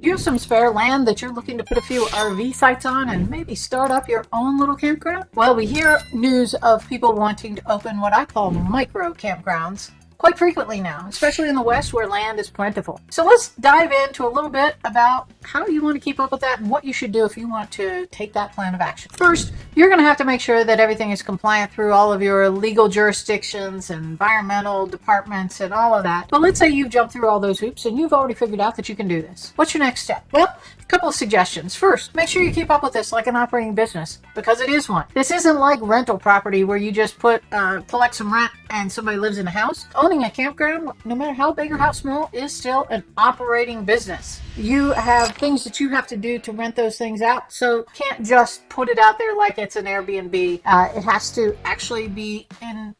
You have some spare land that you're looking to put a few RV sites on and maybe start up your own little campground? Well, we hear news of people wanting to open what I call micro-campgrounds quite frequently now, especially in the West where land is plentiful. So let's dive into a little bit about how you want to keep up with that and what you should do if you want to take that plan of action. First, you're going to have to make sure that everything is compliant through all of your legal jurisdictions and environmental departments and all of that. But let's say you've jumped through all those hoops and you've already figured out that you can do this. What's your next step? Well, a couple of suggestions. First, make sure you keep up with this like an operating business, because it is one. This isn't like rental property where you just collect some rent and somebody lives in a house. Owning a campground, no matter how big or how small, is still an operating business. You have things that you have to do to rent those things out, so you can't just put it out there like it's an Airbnb. It has to actually be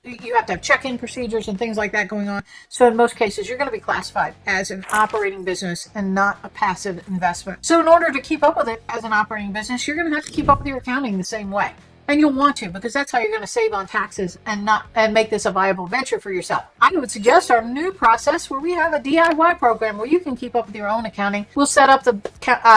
you have to have check-in procedures and things like that going on. So in most cases, you're going to be classified as an operating business and not a passive investment. So in order to keep up with it as an operating business, you're going to have to keep up with your accounting the same way. And you'll want to, because that's how you're going to save on taxes and make this a viable venture for yourself. I would suggest our new process where we have a DIY program where you can keep up with your own accounting. We'll set up the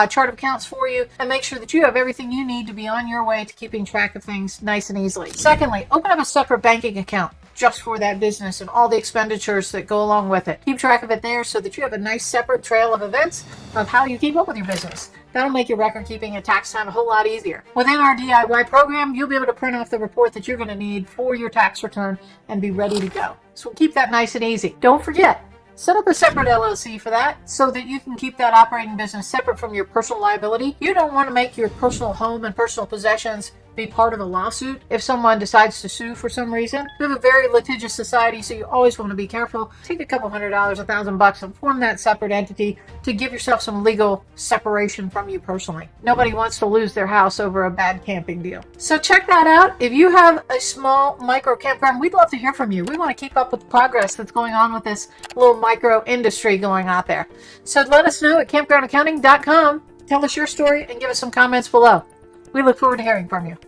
chart of accounts for you and make sure that you have everything you need to be on your way to keeping track of things nice and easily. Secondly, open up a separate banking account just for that business and all the expenditures that go along with it. Keep track of it there so that you have a nice separate trail of events of how you keep up with your business. That'll make your record keeping and tax time a whole lot easier. Within our DIY program, you'll be able to print off the report that you're going to need for your tax return and be ready to go. So keep that nice and easy. Don't forget, set up a separate LLC for that so that you can keep that operating business separate from your personal liability. You don't want to make your personal home and personal possessions be part of a lawsuit if someone decides to sue for some reason. We have a very litigious society, so you always want to be careful. Take a couple $100, $1,000, and form that separate entity to give yourself some legal separation from you personally. Nobody wants to lose their house over a bad camping deal. So check that out. If you have a small micro campground, we'd love to hear from you. We want to keep up with the progress that's going on with this little micro industry going out there. So let us know at campgroundaccounting.com. Tell us your story and give us some comments below. We look forward to hearing from you.